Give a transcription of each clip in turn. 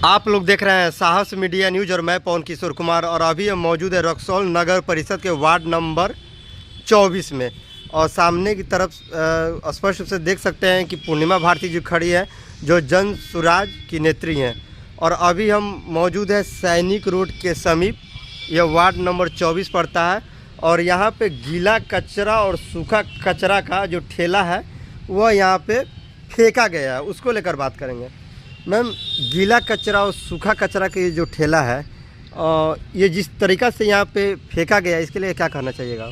आप लोग देख रहे हैं साहस मीडिया न्यूज़ और मैं पवन किशोर कुमार। और अभी हम मौजूद है रक्सौल नगर परिषद के वार्ड नंबर 24 में। और सामने की तरफ स्पष्ट रूप से देख सकते हैं कि पूर्णिमा भारती जी खड़ी है, जो जन सुराज की नेत्री हैं। और अभी हम मौजूद है सैनिक रोड के समीप, यह वार्ड नंबर 24 पड़ता है। और यहाँ पे गीला कचरा और सूखा कचरा का जो ठेला है वह यहाँ पे फेंका गया है, उसको लेकर बात करेंगे। मैम, गीला कचरा और सूखा कचरा का ये जो ठेला है, ये जिस तरीक़ा से यहाँ पे फेंका गया है, इसके लिए क्या कहना चाहिएगा?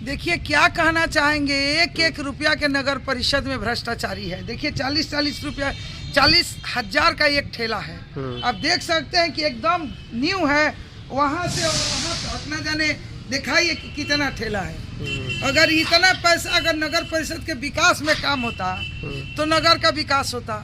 देखिए, क्या कहना चाहेंगे, एक एक रुपया के नगर परिषद में भ्रष्टाचारी है। देखिए 40-40 रुपया, 40,000 का एक ठेला है। आप देख सकते हैं कि एकदम न्यू है, वहाँ से वहाँ तक न जाने दिखाइए कि कितना ठेला है। अगर इतना पैसा अगर नगर परिषद के विकास में काम होता तो नगर का विकास होता,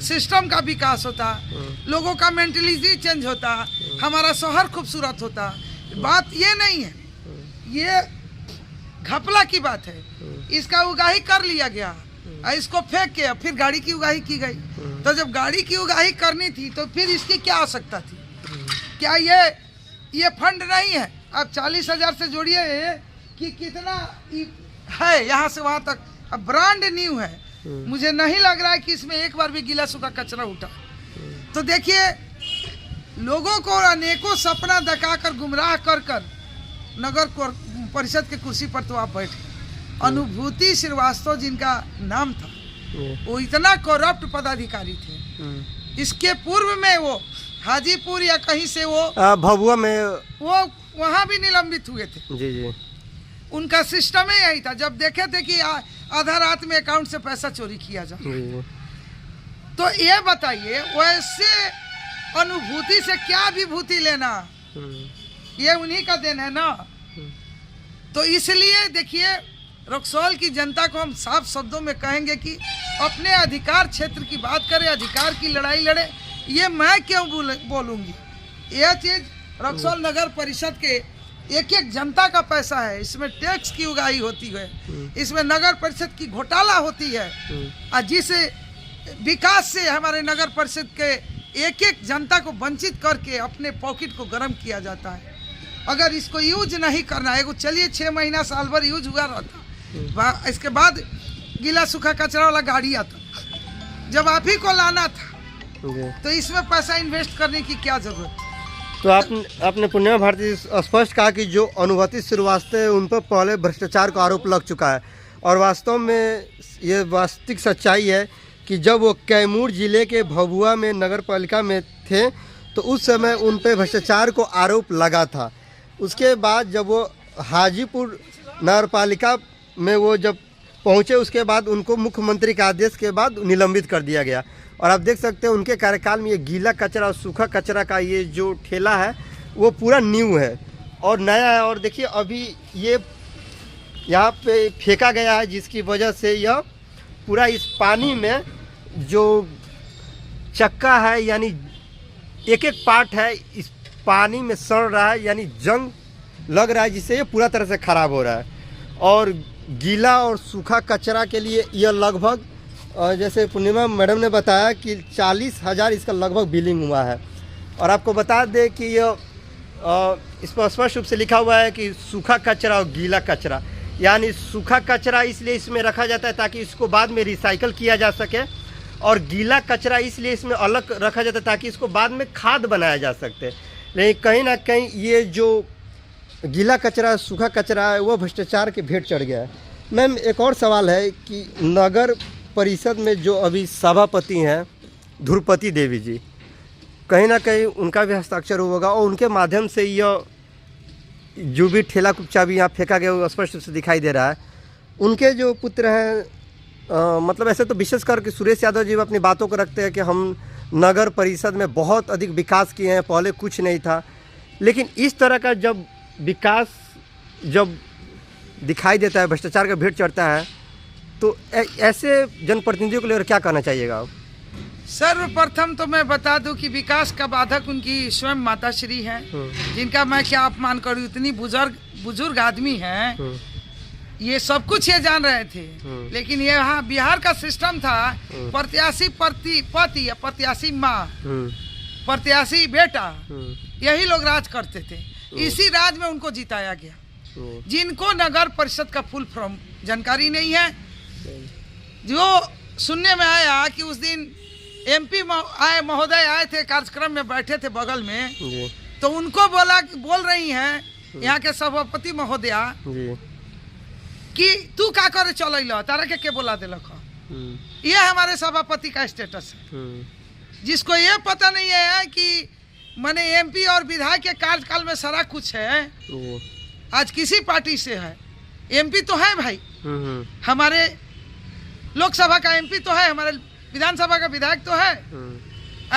सिस्टम का विकास होता, लोगों का मेंटलिटी चेंज होता, हमारा शहर खूबसूरत होता। बात ये नहीं है, ये घपला की बात है। इसका उगाही कर लिया गया, इसको फेंक के फिर गाड़ी की उगाही की गई। तो जब गाड़ी की उगाही करनी थी तो फिर इसकी क्या आवश्यकता थी? क्या ये फंड नहीं है? आप 40,000 से जोड़िए कि कितना है यहाँ से वहाँ तक। अब ब्रांड न्यू है, मुझे नहीं लग रहा है कि इसमें एक बार भी गीला सूखा कचरा उठा। तो देखिए, लोगों को अनेकों सपना दिखाकर गुमराह कर नगर परिषद के कुर्सी पर तो आप बैठे। अनुभूति श्रीवास्तव जिनका नाम था, वो इतना करप्ट पदाधिकारी थे। इसके पूर्व में वो हाजीपुर या कहीं से वो भभुआ में वो वहाँ भी निलंबित हुए थे। जी। उनका सिस्टम ही यही था। जब देखे थे कि आधा रात में अकाउंट से पैसा चोरी किया जाए, तो ये बताइए, वैसे अनुभूति से क्या विभूति लेना, ये उन्हीं का देन है ना। तो इसलिए देखिए, रक्सौल की जनता को हम साफ शब्दों में कहेंगे कि अपने अधिकार क्षेत्र की बात करें, अधिकार की लड़ाई लड़े। ये मैं क्यों बोलूँगी? यह चीज़ रक्सौल नगर परिषद के एक एक जनता का पैसा है। इसमें टैक्स की उगाही होती है, इसमें नगर परिषद की घोटाला होती है। और जिस विकास से हमारे नगर परिषद के एक एक जनता को वंचित करके अपने पॉकेट को गर्म किया जाता है। अगर इसको यूज नहीं करना है, चलिए 6 महीना साल भर यूज हुआ रहता, इसके बाद गीला सूखा कचरा वाला गाड़ी आता, जब आप ही को लाना था, तो इसमें पैसा इन्वेस्ट करने की क्या जरूरत? तो आपने पूर्णिमा भारती स्पष्ट कहा कि जो अनुभूति श्रीवास्तव है, उन पर पहले भ्रष्टाचार का आरोप लग चुका है। और वास्तव में ये वास्तविक सच्चाई है कि जब वो कैमूर जिले के भभुआ में नगर पालिका में थे, तो उस समय उन पर भ्रष्टाचार को आरोप लगा था। उसके बाद जब वो हाजीपुर नगर पालिका में वो जब पहुँचे, उसके बाद उनको मुख्यमंत्री के आदेश के बाद निलंबित कर दिया गया। और आप देख सकते हैं उनके कार्यकाल में ये गीला कचरा और सूखा कचरा का ये जो ठेला है वो पूरा न्यू है और नया है। और देखिए, अभी ये यहाँ पे फेंका गया है, जिसकी वजह से यह पूरा इस पानी में जो चक्का है, यानी एक एक पार्ट है, इस पानी में सड़ रहा है, यानी जंग लग रहा है, जिससे ये पूरा तरह से ख़राब हो रहा है। और गीला और सूखा कचरा के लिए यह लगभग, जैसे पूर्णिमा मैडम ने बताया कि 40,000 इसका लगभग बिलिंग हुआ है। और आपको बता दें कि यह इस पर स्पष्ट रूप से लिखा हुआ है कि सूखा कचरा और गीला कचरा, यानी सूखा कचरा इसलिए इसमें रखा जाता है ताकि इसको बाद में रिसाइकल किया जा सके, और गीला कचरा इसलिए इसमें अलग रखा जाता है ताकि इसको बाद में खाद बनाया जा सकते। लेकिन कहीं ना कहीं ये जो गीला कचरा सूखा कचरा है वो भ्रष्टाचार के भेंट चढ़ गया है। मैम, एक और सवाल है कि नगर परिषद में जो अभी सभापति हैं ध्रुपति देवी जी, कहीं ना कहीं उनका भी हस्ताक्षर होगा और उनके माध्यम से यह जो भी ठेला कुच्चा भी यहाँ फेंका गया वो स्पष्ट रूप से दिखाई दे रहा है। उनके जो पुत्र हैं, मतलब ऐसे तो विशेष करके सुरेश यादव जी अपनी बातों को रखते हैं कि हम नगर परिषद में बहुत अधिक विकास किए हैं, पहले कुछ नहीं था। लेकिन इस तरह का जब विकास जब दिखाई देता है, भ्रष्टाचार का भेंट चढ़ता है, तो ऐसे जनप्रतिनिधियों को लेकर क्या कहना चाहिएगा आप? सर्वप्रथम तो मैं बता दूं कि विकास का बाधक उनकी स्वयं माताश्री हैं, जिनका मैं क्या अपमान करूं। इतनी बुजुर्ग आदमी हैं, ये सब कुछ ये जान रहे थे। लेकिन ये यहाँ बिहार का सिस्टम था, प्रत्याशी पति या प्रत्याशी माँ, प्रत्याशी बेटा, यही लोग राज करते थे। इसी राज में उनको जिताया गया, जिनको नगर परिषद का फुल फॉर्म जानकारी नहीं है। जो सुनने में आया कि उस दिन MP महोदय आए थे, कार्यक्रम में बैठे थे बगल में, तो उनको बोल रही हैं यहाँ के सभापति महोदया कि तू का करे चल तारा के बोला दिलक। ये हमारे सभापति का स्टेटस है, जिसको ये पता नहीं है कि माने MP और विधायक के कार्यकाल में सारा कुछ है। आज किसी पार्टी से है, MP तो है भाई, हमारे लोकसभा का MP तो है, हमारे विधानसभा का विधायक तो है।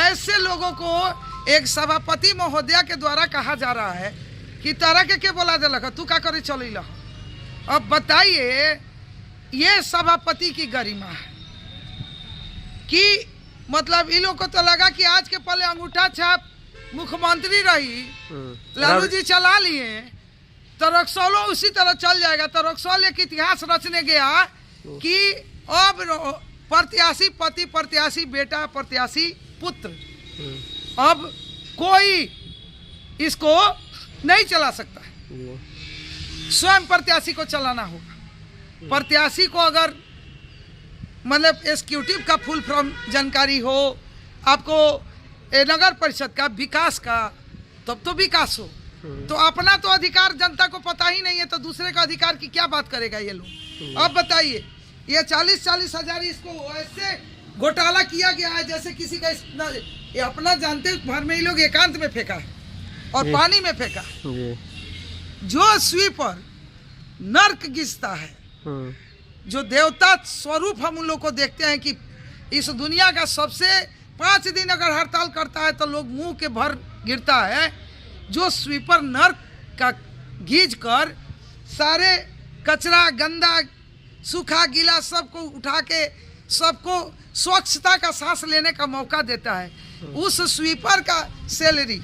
ऐसे लोगों को एक सभापति महोदया के द्वारा कहा जा रहा है कि तारा के बोला दिलक, तू का करे चल। अब बताइए, ये सभापति की गरिमा है कि मतलब इन लोग को तो लगा कि आज के पहले अंगूठा छाप मुख्यमंत्री रही, लालू जी चला लिए, तो रक्सौलो उसी तरह चल जाएगा। तो रक्सौल एक इतिहास रचने गया कि अब प्रत्याशी पति, प्रत्याशी बेटा, प्रत्याशी पुत्र, अब कोई इसको नहीं चला सकता है, स्वयं प्रत्याशी को चलाना होगा। प्रत्याशी को अगर मतलब एग्जीक्यूटिव का फुल फॉर्म जानकारी हो, आपको नगर परिषद का विकास का, तब तो विकास हो। तो अपना तो अधिकार जनता को पता ही नहीं है, तो दूसरे का अधिकार की क्या बात करेगा ये लोग। अब बताइए, ये 40-40 हजार इसको ऐसे घोटाला किया गया है जैसे किसी का ये अपना जानते भर में ही लोग एकांत में फेंका है और पानी में फेंका। जो स्वीपर नर्क गिसता है, जो देवता स्वरूप हम उन लोग को देखते हैं कि इस दुनिया का सबसे 5 दिन अगर हड़ताल करता है तो लोग मुंह के भर गिरता है। जो स्वीपर नर्क का गीज कर सारे कचरा, गंदा, सूखा, गीला सबको उठा के सबको स्वच्छता का सांस लेने का मौका देता है, उस स्वीपर का सैलरी,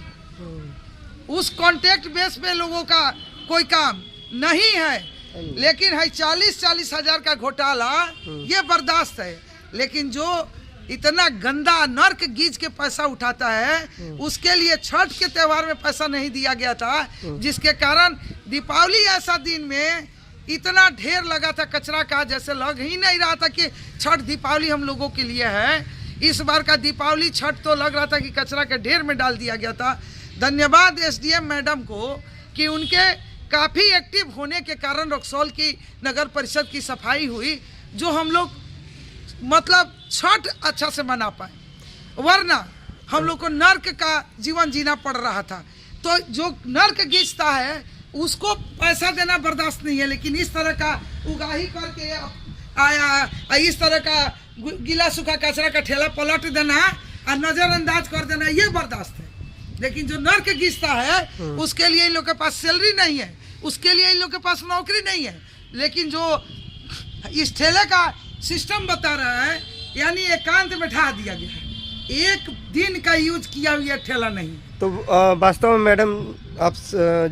उस कॉन्ट्रैक्ट बेस पे लोगों का कोई काम नहीं है। लेकिन है 40-40 हजार का घोटाला, ये बर्दाश्त है। लेकिन जो इतना गंदा नर्क गीज के पैसा उठाता है, उसके लिए छठ के त्यौहार में पैसा नहीं दिया गया था, जिसके कारण दीपावली ऐसा दिन में इतना ढेर लगा था कचरा का, जैसे लग ही नहीं रहा था कि छठ दीपावली हम लोगों के लिए है। इस बार का दीपावली छठ तो लग रहा था कि कचरा के ढेर में डाल दिया गया था। धन्यवाद SDM मैडम को कि उनके काफ़ी एक्टिव होने के कारण रक्सौल की नगर परिषद की सफाई हुई, जो हम लोग मतलब छठ अच्छा से मना पाए, वरना हम लोग को नर्क का जीवन जीना पड़ रहा था। तो जो नर्क गीजता है उसको पैसा देना बर्दाश्त नहीं है, लेकिन इस तरह का उगाही करके आया, इस तरह का गीला सूखा कचरा का ठेला पलट देना और नज़रअंदाज कर देना, ये बर्दाश्त है। लेकिन जो नर्क गीजता है उसके लिए इन लोग के पास सैलरी नहीं है, उसके लिए इन लोग के पास नौकरी नहीं है। लेकिन जो इस ठेले का सिस्टम बता रहा है, यानी एकांत में ढा दिया गया है, एक दिन का यूज किया हुआ ठेला नहीं। तो वास्तव में मैडम आप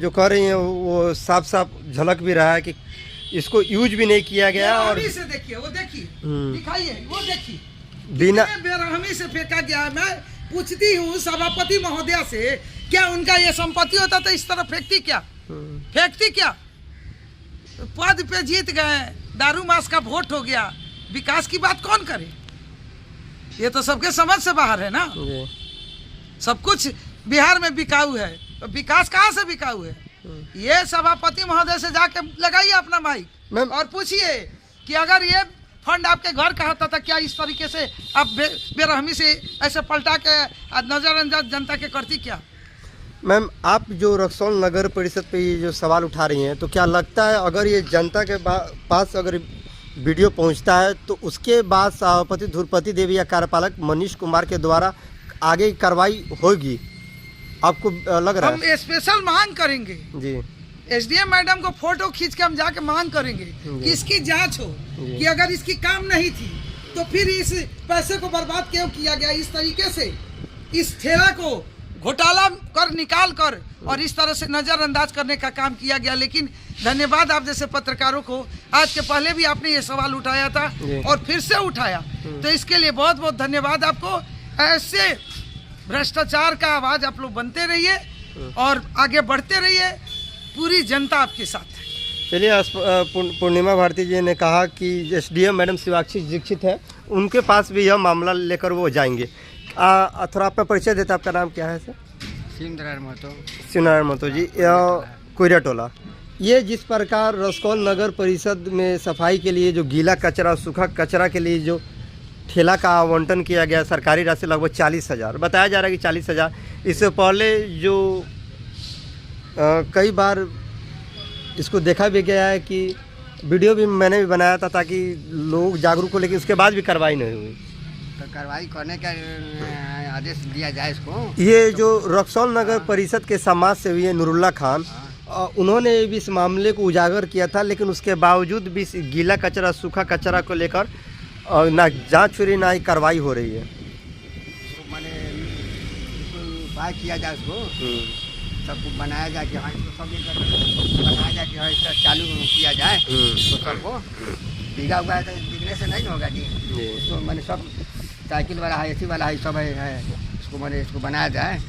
जो कह रही हैं वो साफ साफ झलक भी रहा है कि इसको यूज भी नहीं किया गया। और से देखिए, वो देखिए, दिखाइए, वो देखिए, बिना बेरहमी से फेंका गया। मैं पूछती हूँ सभापति महोदया से, क्या उनका ये संपत्ति होता तो इस तरह फेंकती क्या? फेंकती क्या? पद पे जीत गए, दारू मास का वोट हो गया, विकास की बात कौन करे? ये तो सबके समझ से बाहर है ना। सब कुछ बिहार में बिकाऊ है, तो विकास कहाँ से बिकाऊ है? ये सभापति महोदय से जाके लगाइए अपना माइक और पूछिए कि अगर ये फंड आपके घर का होता था, क्या इस तरीके से आप बेरहमी से ऐसे पलटा के नजरअंदाज जनता के करती क्या? मैम, आप जो रक्सौल नगर परिषद पे ये जो सवाल उठा रही हैं, तो क्या लगता है अगर ये जनता के पास अगर वीडियो पहुंचता है तो उसके बाद सभापति ध्रुपति देवी या कार्यपालक मनीष कुमार के द्वारा आगे कार्रवाई होगी? आपको लग रहा है? हम स्पेशल मांग करेंगे जी, SDM मैडम को फोटो खींच के हम जाके मांग करेंगे कि इसकी जांच हो, कि अगर इसकी काम नहीं थी तो फिर इस पैसे को बर्बाद क्यों किया गया? इस तरीके से इस ठेला को घोटाला कर निकाल कर और इस तरह से नज़रअंदाज करने का काम किया गया। लेकिन धन्यवाद आप जैसे पत्रकारों को, आज के पहले भी आपने ये सवाल उठाया था और फिर से उठाया, तो इसके लिए बहुत बहुत धन्यवाद आपको। ऐसे भ्रष्टाचार का आवाज आप लोग बनते रहिए और आगे बढ़ते रहिए, पूरी जनता आपके साथ है। चलिए, पूर्णिमा भारती जी ने कहा कि एसडीएम मैडम शिवाक्षी दीक्षित है, उनके पास भी यह मामला लेकर वो जाएंगे। थोड़ा आपका परिचय देता, आपका नाम क्या है सर? शिवनारायण महतो जी, कोयरा टोला। ये जिस प्रकार रसकौल नगर परिषद में सफाई के लिए जो गीला कचरा सूखा कचरा के लिए जो ठेला का आवंटन किया गया, सरकारी राशि लगभग 40,000 बताया जा रहा है कि 40,000। इससे पहले जो कई बार इसको देखा भी गया है कि वीडियो भी मैंने भी बनाया था ताकि लोग जागरूक हो, लेकिन उसके बाद भी कार्रवाई नहीं हुई। तो कार्रवाई करने का आदेश दिया जाए इसको। ये जो रक्सौल नगर परिषद के समाज सेवी है नूरुल्लाह खान, उन्होंने भी इस मामले को उजागर किया था, लेकिन उसके बावजूद भी इस गीला कचरा सूखा कचरा को लेकर ना जांच हो रही ना ही कार्रवाई हो रही है। मैंने उपाय किया जाए उसको, सबको बनाया जाए कि हाँ इसको सब बनाया जाए कि हाँ इसका चालू किया जाए तो सबको भीगा हुआ है तो बिगड़ने से नहीं होगा जी। उसको मैंने सब साइकिल वाला है, एसी वाला है, सब है इसको मैंने इसको बनाया जाए।